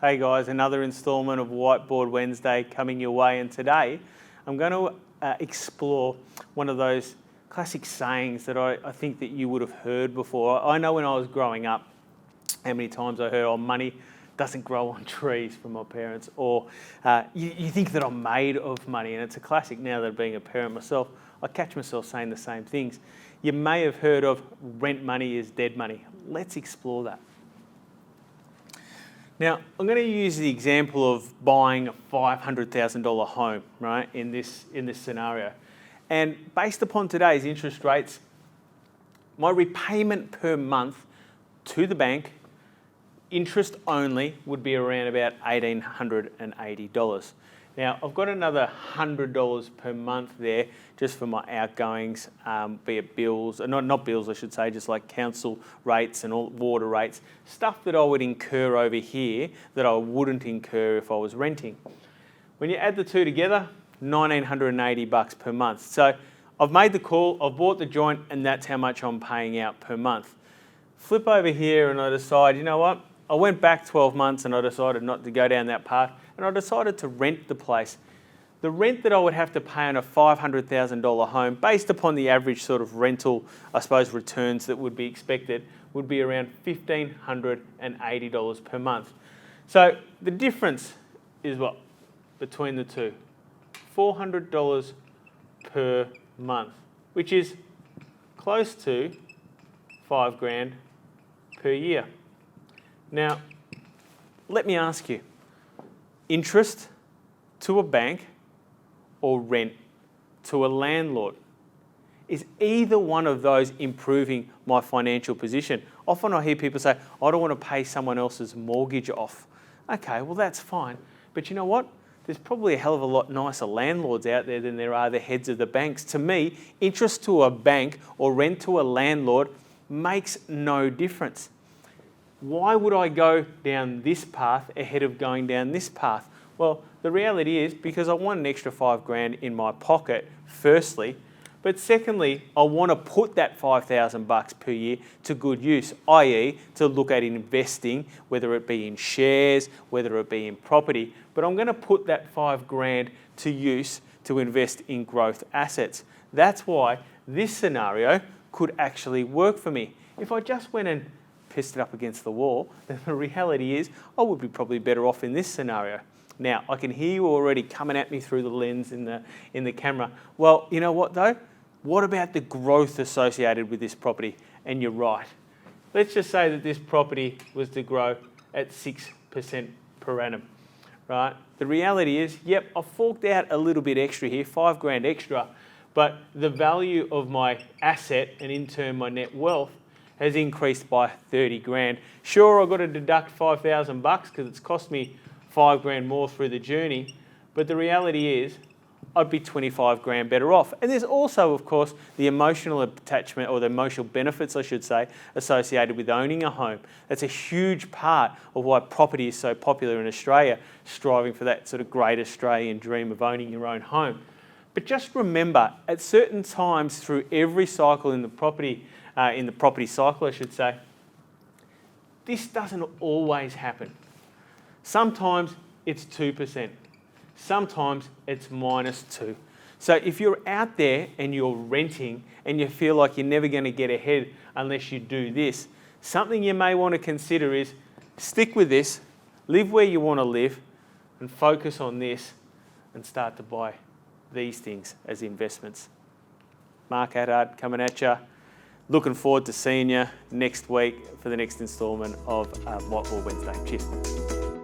Hey guys, another instalment of Whiteboard Wednesday coming your way, and today I'm going to explore one of those classic sayings that I think that you would have heard before. I know when I was growing up how many times I heard, "Oh, money doesn't grow on trees," from my parents, or you think that I'm made of money, and it's a classic now that being a parent myself, I catch myself saying the same things. You may have heard of rent money is dead money. Let's explore that. Now, I'm going to use the example of buying a $500,000 home, right, in this scenario. And based upon today's interest rates, my repayment per month to the bank, interest only, would be around about $1,880. Now, I've got another $100 per month there just for my outgoings, be it bills, not bills I should say, just like council rates and all water rates, stuff that I would incur over here that I wouldn't incur if I was renting. When you add the two together, $1,980 per month. So I've made the call, I've bought the joint, and that's how much I'm paying out per month. Flip over here and I decide, you know what? I went back 12 months and I decided not to go down that path, and I decided to rent the place. The rent that I would have to pay on a $500,000 home, based upon the average sort of rental, I suppose, returns that would be expected, would be around $1,580 per month. So the difference is what? Between the two. $400 per month, which is close to $5,000 per year. Now, let me ask you, interest to a bank or rent to a landlord? Is either one of those improving my financial position? Often I hear people say, I don't want to pay someone else's mortgage off. Okay, well that's fine. But you know what? There's probably a hell of a lot nicer landlords out there than there are the heads of the banks. To me, interest to a bank or rent to a landlord makes no difference. Why would I go down this path ahead of going down this path? Well, the reality is because I want an extra $5,000 in my pocket, firstly, but secondly, I want to put that $5,000 per year to good use, i.e. to look at investing, whether it be in shares, whether it be in property, but I'm going to put that $5,000 to use to invest in growth assets. That's why this scenario could actually work for me. If I just went and pissed it up against the wall, then the reality is I would be probably better off in this scenario. Now, I can hear you already coming at me through the lens in the camera. Well, you know what though? What about the growth associated with this property? And you're right. Let's just say that this property was to grow at 6% per annum, right? The reality is, yep, I've forked out a little bit extra here, $5,000 extra, but the value of my asset and in turn my net wealth has increased by $30,000. Sure, I've got to deduct $5,000 because it's cost me $5,000 more through the journey, but the reality is I'd be $25,000 better off. And there's also, of course, the emotional attachment, or the emotional benefits, I should say, associated with owning a home. That's a huge part of why property is so popular in Australia, striving for that sort of great Australian dream of owning your own home. But just remember, at certain times through every cycle in the property cycle, I should say, this doesn't always happen. Sometimes it's 2%. Sometimes it's -2. So if you're out there and you're renting and you feel like you're never going to get ahead unless you do this, something you may want to consider is stick with this, live where you want to live, and focus on this and start to buy these things as investments. Mark Attard coming at you. Looking forward to seeing you next week for the next instalment of Whiteboard Wednesday. Cheers.